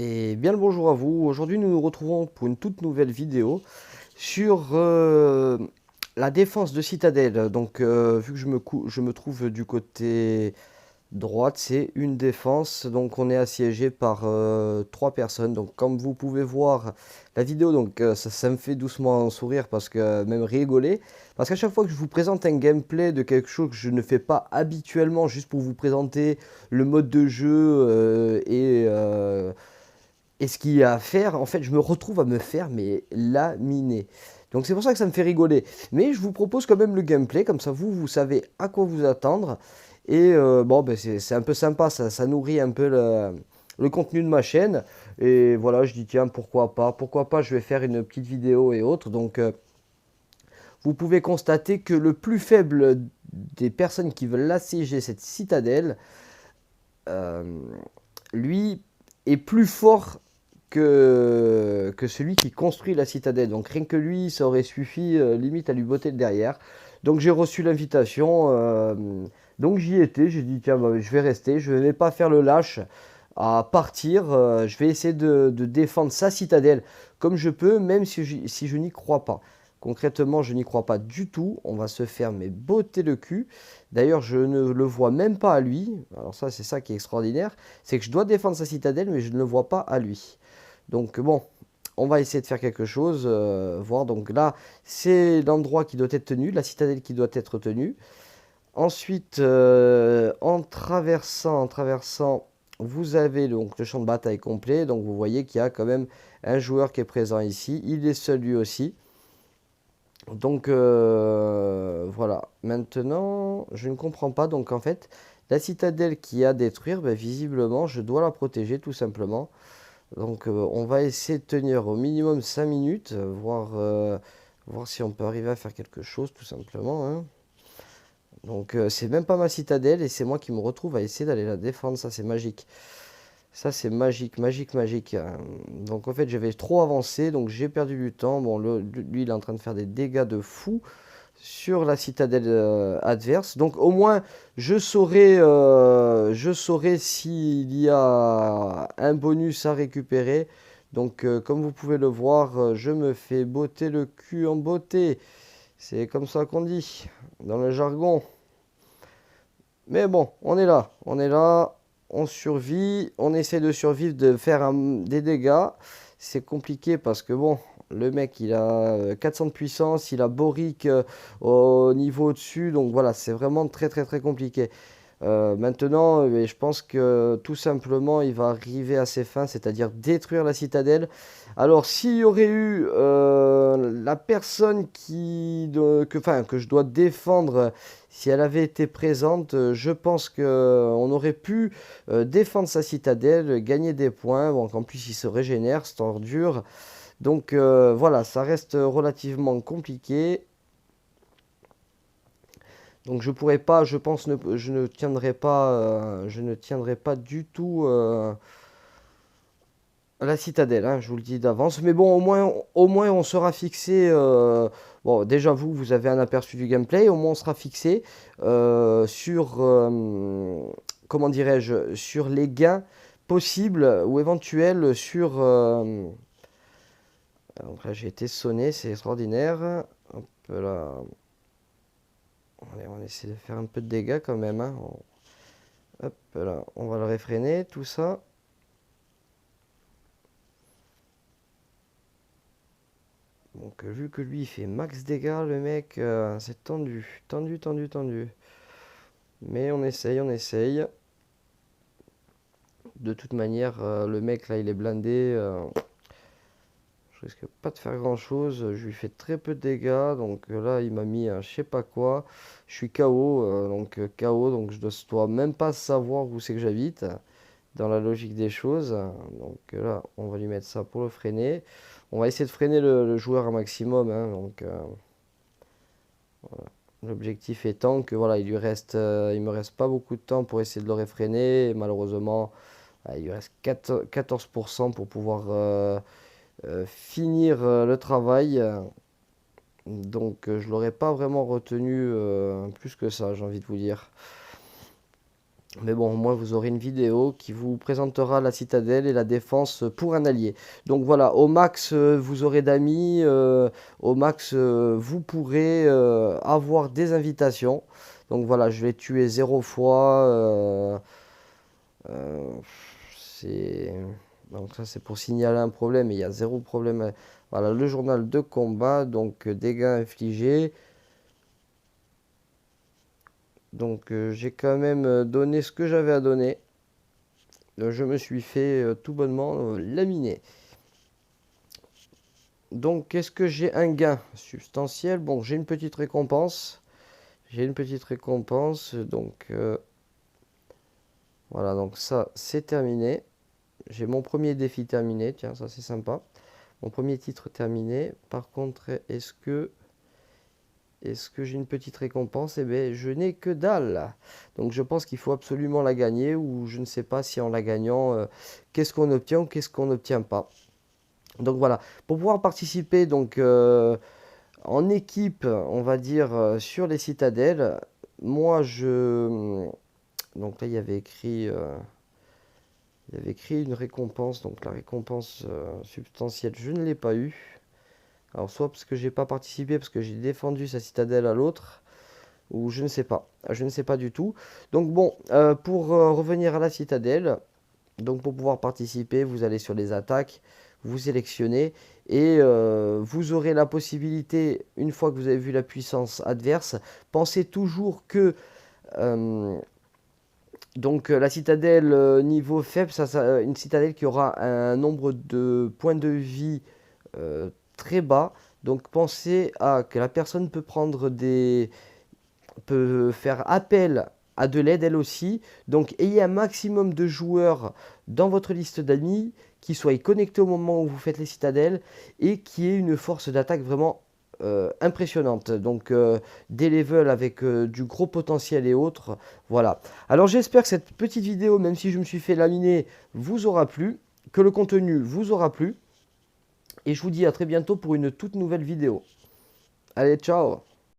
Et bien le bonjour à vous. Aujourd'hui, nous nous retrouvons pour une toute nouvelle vidéo sur la défense de Citadel. Donc, vu que je me trouve du côté droite, c'est une défense. Donc, on est assiégé par trois personnes. Donc, comme vous pouvez voir la vidéo, donc ça me fait doucement sourire parce que même rigoler. Parce qu'à chaque fois que je vous présente un gameplay de quelque chose que je ne fais pas habituellement, juste pour vous présenter le mode de jeu et ce qu'il y a à faire, en fait, je me retrouve à me faire mais laminer. Donc c'est pour ça que ça me fait rigoler. Mais je vous propose quand même le gameplay, comme ça vous savez à quoi vous attendre. Et bon, ben c'est un peu sympa, ça nourrit un peu le contenu de ma chaîne. Et voilà, je dis tiens, pourquoi pas, je vais faire une petite vidéo et autres. Donc vous pouvez constater que le plus faible des personnes qui veulent assiéger cette citadelle, euh, lui, est plus fort que celui qui construit la citadelle. Donc rien que lui, ça aurait suffi limite à lui botter le derrière. Donc j'ai reçu l'invitation, donc j'y étais, j'ai dit tiens bah, je vais rester, je ne vais pas faire le lâche à partir, je vais essayer de défendre sa citadelle comme je peux, même si je n'y crois pas. Concrètement, je n'y crois pas du tout. On va se faire mais botter le cul. D'ailleurs, je ne le vois même pas à lui. Alors ça, c'est ça qui est extraordinaire. C'est que je dois défendre sa citadelle, mais je ne le vois pas à lui. Donc bon, on va essayer de faire quelque chose. Voir. Donc là, c'est l'endroit qui doit être tenu, la citadelle qui doit être tenue. Ensuite, en traversant, vous avez donc le champ de bataille complet. Donc vous voyez qu'il y a quand même un joueur qui est présent ici. Il est seul lui aussi. Donc voilà. Maintenant, je ne comprends pas. Donc en fait, la citadelle qui a à détruire, ben, visiblement, je dois la protéger tout simplement. Donc on va essayer de tenir au minimum 5 minutes, voir si on peut arriver à faire quelque chose tout simplement, hein. Donc c'est même pas ma citadelle et c'est moi qui me retrouve à essayer d'aller la défendre. Ça c'est magique. Ça c'est magique, magique, magique, hein. Donc en fait j'avais trop avancé, donc j'ai perdu du temps. Bon, lui il est en train de faire des dégâts de fou sur la citadelle adverse. Donc au moins je saurai s'il y a un bonus à récupérer. Donc comme vous pouvez le voir, je me fais botter le cul en beauté. C'est comme ça qu'on dit dans le jargon. Mais bon, on est là, on survit, on essaie de survivre, de faire des dégâts. C'est compliqué parce que bon, le mec il a 400 de puissance, il a Boric au niveau au-dessus, donc voilà, c'est vraiment très très très compliqué. Maintenant, je pense que tout simplement, il va arriver à ses fins, c'est-à-dire détruire la citadelle. Alors, s'il y aurait eu la personne que je dois défendre, si elle avait été présente, je pense qu'on aurait pu défendre sa citadelle, gagner des points. Bon, en plus, il se régénère, c'est ordure. Donc voilà, ça reste relativement compliqué. Donc je pourrais pas, je pense, je ne tiendrai pas du tout la citadelle, hein, je vous le dis d'avance. Mais bon, au moins on sera fixé. Bon, déjà vous avez un aperçu du gameplay. Au moins on sera fixé sur, comment dirais-je, sur les gains possibles ou éventuels sur. Donc là j'ai été sonné, c'est extraordinaire. Hop là, allez, on essaie de faire un peu de dégâts quand même, hein. Hop là, on va le réfréner, tout ça. Donc vu que lui il fait max dégâts, le mec, c'est tendu, tendu, tendu, tendu. Mais on essaye, on essaye. De toute manière, le mec là il est blindé. Je risque pas de faire grand chose. Je lui fais très peu de dégâts. Donc là il m'a mis un je sais pas quoi. Je suis KO, donc KO, donc je dois même pas savoir où c'est que j'habite. Dans la logique des choses. Donc là, on va lui mettre ça pour le freiner. On va essayer de freiner le joueur un maximum, hein. Donc voilà. L'objectif étant que voilà, il me reste pas beaucoup de temps pour essayer de le réfréner. Et malheureusement, il lui reste 14% pour pouvoir finir le travail. Donc je l'aurais pas vraiment retenu plus que ça, j'ai envie de vous dire. Mais bon, au moins vous aurez une vidéo qui vous présentera la citadelle et la défense pour un allié. Donc voilà, au max vous aurez d'amis, au max vous pourrez avoir des invitations. Donc voilà, je vais tuer 0 fois. Euh, c'est... Donc ça c'est pour signaler un problème, et il y a 0 problème. Voilà, le journal de combat, donc dégâts infligés. Donc j'ai quand même donné ce que j'avais à donner. Je me suis fait tout bonnement laminer. Donc est-ce que j'ai un gain substantiel? Bon, j'ai une petite récompense. J'ai une petite récompense. Donc voilà, donc ça c'est terminé. J'ai mon premier défi terminé. Tiens, ça c'est sympa. Mon premier titre terminé. Par contre, est-ce que j'ai une petite récompense? Eh bien, je n'ai que dalle. Donc je pense qu'il faut absolument la gagner, ou je ne sais pas si en la gagnant, qu'est-ce qu'on obtient ou qu'est-ce qu'on n'obtient pas. Donc voilà, pour pouvoir participer donc en équipe, on va dire, sur les citadelles, moi je... Donc là, il y avait écrit une récompense, donc la récompense substantielle, je ne l'ai pas eu. Alors soit parce que j'ai pas participé, parce que j'ai défendu sa citadelle à l'autre, ou je ne sais pas. Je ne sais pas du tout. Donc bon, pour revenir à la citadelle, donc pour pouvoir participer, vous allez sur les attaques, vous sélectionnez, et vous aurez la possibilité, une fois que vous avez vu la puissance adverse, pensez toujours que donc la citadelle niveau faible, une citadelle qui aura un nombre de points de vie très bas. Donc pensez à que la personne peut faire appel à de l'aide elle aussi. Donc ayez un maximum de joueurs dans votre liste d'amis qui soient connectés au moment où vous faites les citadelles et qui aient une force d'attaque vraiment impressionnante. Donc des levels avec du gros potentiel et autres. Voilà. Alors j'espère que cette petite vidéo, même si je me suis fait laminer, vous aura plu, que le contenu vous aura plu. Et je vous dis à très bientôt pour une toute nouvelle vidéo. Allez, ciao!